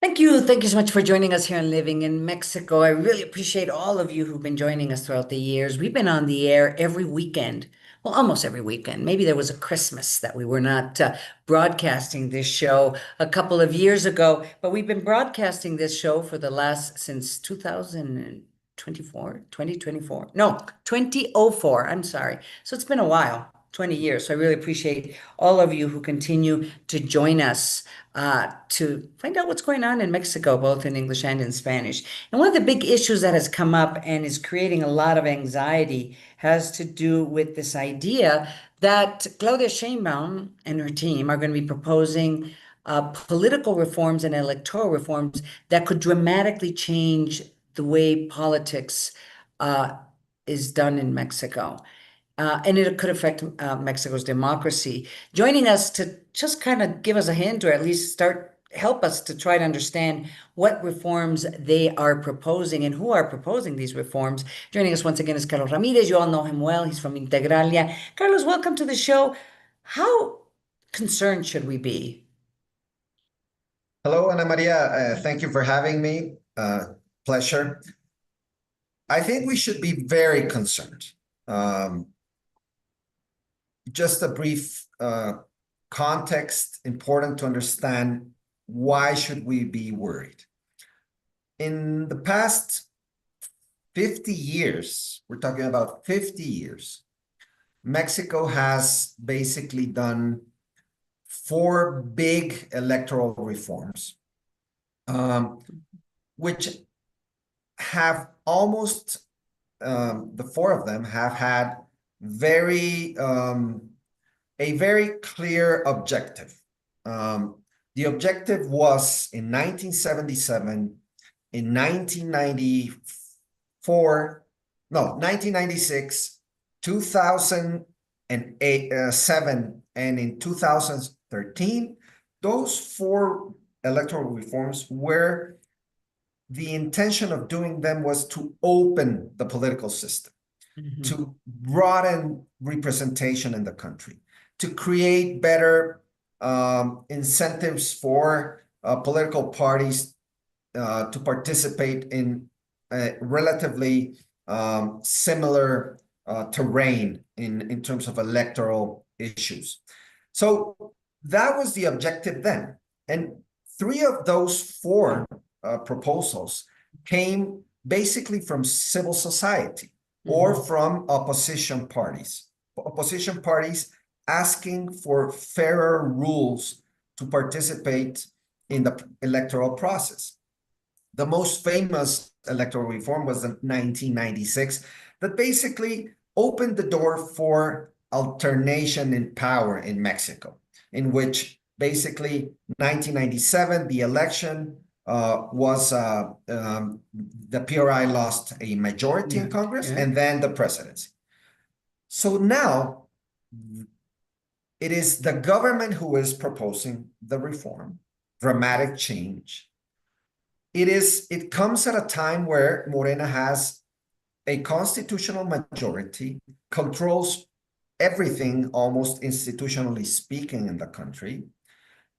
Thank you. Thank you so much for joining us here on Living in Mexico. I really appreciate all of you who've been joining us throughout the years. We've been on the air every weekend, well, almost every weekend. Maybe there was a Christmas that we were not broadcasting this show a couple of years ago, but we've been broadcasting this show for the last since 2024, 2024. No, 2004. I'm sorry. So it's been a while, 20 years. So I really appreciate all of you who continue to join us to find out what's going on in Mexico, both in English and in Spanish. And one of the big issues that has come up and is creating a lot of anxiety has to do with this idea that Claudia Sheinbaum and her team are going to be proposing political reforms and electoral reforms that could dramatically change the way politics uh, is done in Mexico. And it could affect Mexico's democracy. Joining us to just kind of give us a hint, or at least help us to try to understand what reforms they are proposing and who are proposing these reforms. Joining us once again is Carlos Ramirez. You all know him well. He's from Integralia. Carlos, welcome to the show. How concerned should we be? Hello, Ana Maria. Thank you for having me. Pleasure. I think we should be very concerned. Just a brief context, important to understand why should we be worried. In the past 50 years, we're talking about 50 years, Mexico has basically done four big electoral reforms, which have almost, the four of them have had a very clear objective. The objective was in 1977, in 1994, no, 1996, 2007, and in 2013, those four electoral reforms were the intention of doing them was to open the political system, to broaden representation in the country, to create better incentives for political parties to participate in relatively similar terrain in terms of electoral issues. So that was the objective then. And three of those four proposals came basically from civil society or from opposition parties. Opposition parties asking for fairer rules to participate in the electoral process. The most famous electoral reform was in 1996 that basically opened the door for alternation in power in Mexico, in which basically 1997, the election was the PRI lost a majority in Congress and then the presidency. So now it is the government who is proposing the reform, dramatic change. It comes at a time where Morena has a constitutional majority, controls everything almost institutionally speaking in the country,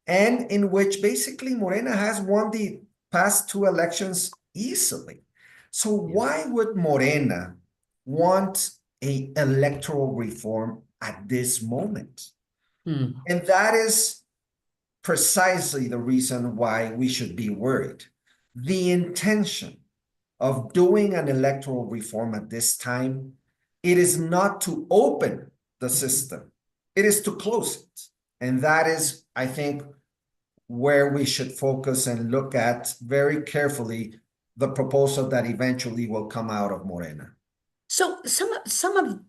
and in which basically Morena has won the past two elections easily. So why would Morena want an electoral reform at this moment? And that is precisely the reason why we should be worried. The intention of doing an electoral reform at this time, it is not to open the system, it is to close it. And that is, I think, where we should focus and look at very carefully the proposal that eventually will come out of Morena. So some of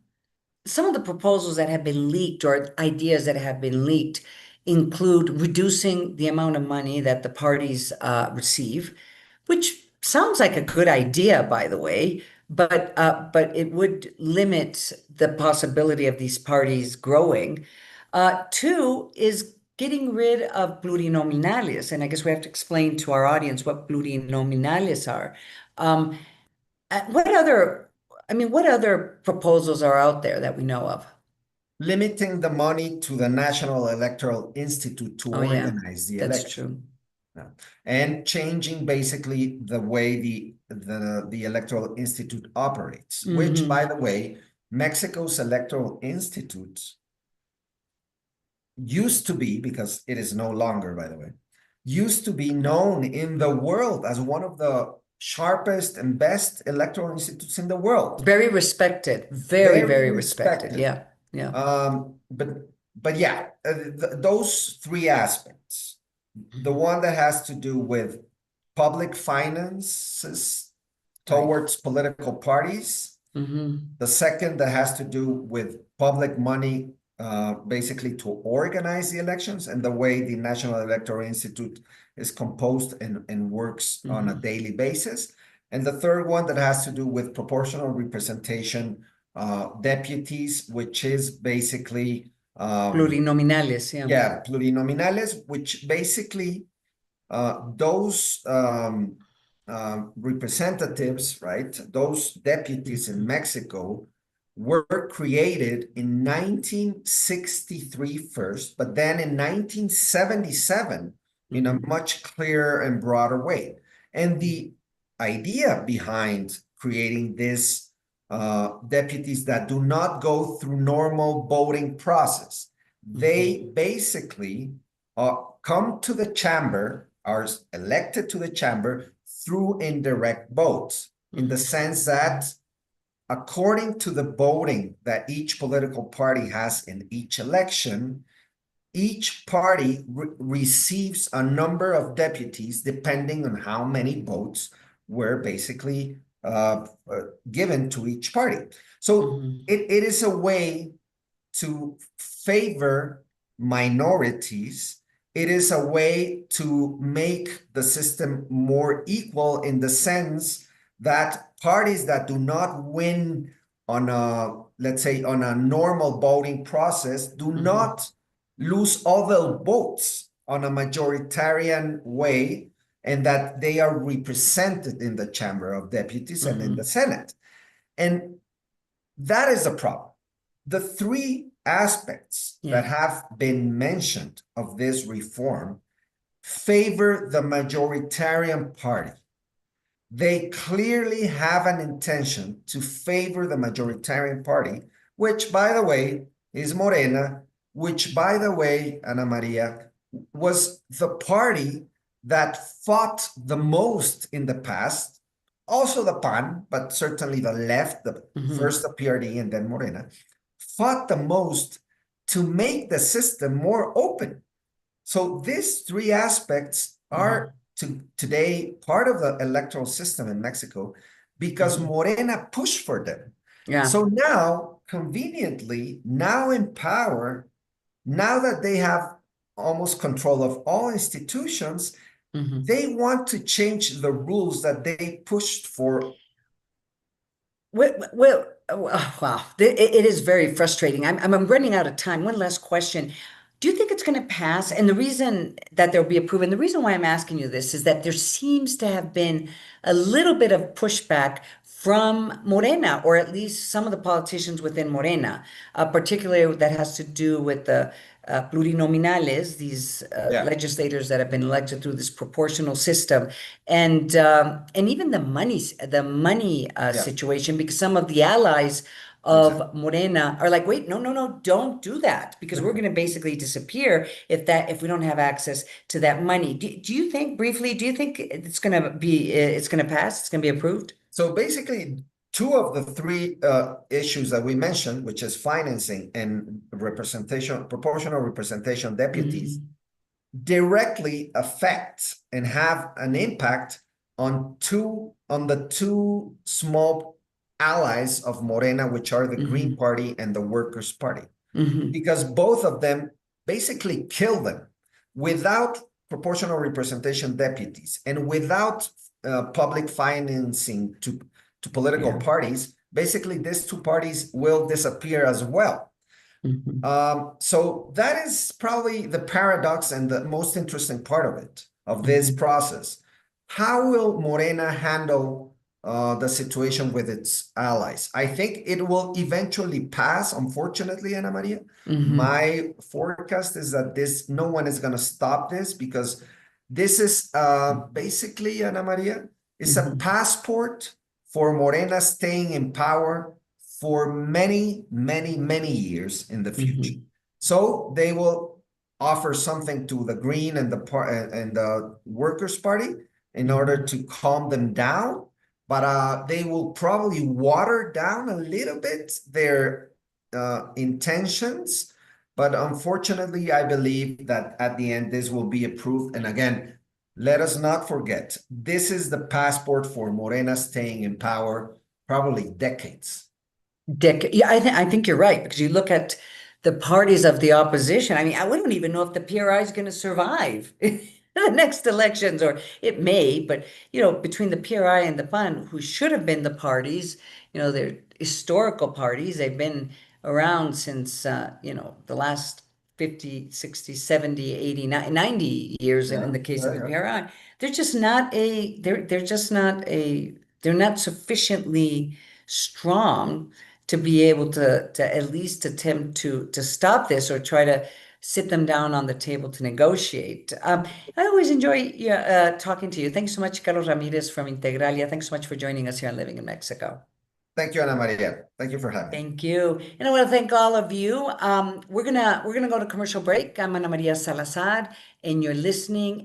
the proposals that have been leaked or ideas that have been leaked include reducing the amount of money that the parties receive, which sounds like a good idea, by the way, but it would limit the possibility of these parties growing. Two is getting rid of plurinominales, and I guess we have to explain to our audience what plurinominales are. Um, what other, what other proposals are out there that we know of? Limiting the money to the National Electoral Institute to organize the That's election. true. Yeah. And changing basically the way the Electoral Institute operates, which, by the way, Mexico's Electoral Institute used to be, because it is no longer, by the way, used to be known in the world as one of the sharpest and best electoral institutes in the world. Very respected, very, Very very respected. respected. Yeah, yeah. But yeah, those three aspects, the one that has to do with public finances towards political parties, the second that has to do with public money, basically to organize the elections and the way the National Electoral Institute is composed and works on a daily basis. And the third one that has to do with proportional representation, deputies, which is basically plurinominales, yeah. Yeah, plurinominales, which basically those representatives, right? Those deputies in Mexico were created in 1963 first, but then in 1977 in a much clearer and broader way. And the idea behind creating this deputies that do not go through normal voting process, they basically come to the chamber, are elected to the chamber through indirect votes, in the sense that according to the voting that each political party has in each election, each party receives a number of deputies depending on how many votes were basically given to each party. So it is a way to favor minorities. It is a way to make the system more equal in the sense that parties that do not win on a, let's say, on a normal voting process do not lose all the votes on a majoritarian way, and that they are represented in the Chamber of Deputies and in the Senate. And that is a problem. The three aspects that have been mentioned of this reform favor the majoritarian party. They clearly have an intention to favor the majoritarian party, which, by the way, is Morena, which, by the way, Ana Maria, was the party that fought the most in the past. Also the PAN, but certainly the left, first the PRD and then Morena, fought the most to make the system more open. So these three aspects are today part of the electoral system in Mexico because Morena pushed for them. Yeah. So now, conveniently, now in power, now that they have almost control of all institutions, they want to change the rules that they pushed for. Well, wow, it is very frustrating. I'm running out of time. One last question. Do you think it's going to pass? And the reason that there'll be approval, and the reason why I'm asking you this is that there seems to have been a little bit of pushback from Morena, or at least some of the politicians within Morena, particularly that has to do with the plurinominales, these legislators that have been elected through this proportional system, and even the money situation, because some of the allies of Morena are like, wait, no, don't do that, because we're going to basically disappear if we don't have access to that money. Do you think, briefly, do you think it's going to pass? It's going to be approved? So basically, two of the three issues that we mentioned, which is financing and representation, proportional representation deputies, directly affect and have an impact on the two small allies of Morena, which are the Green Party and the Workers' Party, because both of them basically kill them. Without proportional representation deputies and without public financing to political parties, basically these two parties will disappear as well. So that is probably the paradox and the most interesting part of it, of this process. How will Morena handle the situation with its allies? I think it will eventually pass, unfortunately, Ana Maria. My forecast is that no one is going to stop this, because This is basically, Ana Maria, it's a Mhm. passport for Morena staying in power for many, many, many years in the future. Mhm. So they will offer something to the Green and and the Workers' Party in order Mhm. to calm them down, but they will probably water down a little bit their intentions. But unfortunately, I believe that at the end, this will be approved. And again, let us not forget, this is the passport for Morena staying in power probably decades. Dick, yeah, I think you're right because you look at the parties of the opposition. I mean, we don't even know if the PRI is going to survive the next elections, or it may. But between the PRI and the FUN, who should have been the parties, they're historical parties. They've been around since the last 50, 60, 70, 80, 90 years in Yeah, the case of yeah, the yeah. PRI. They're not sufficiently strong to be able to at least attempt to stop this or try to sit them down on the table to negotiate. I always enjoy talking to you. Thanks so much, Carlos Ramirez from Integralia. Thanks so much for joining us here on Living in Mexico. Thank you, Ana Maria. Thank you for having me. Thank you. And I want to thank all of you. We're gonna go to commercial break. I'm Ana Maria Salazar, and you're listening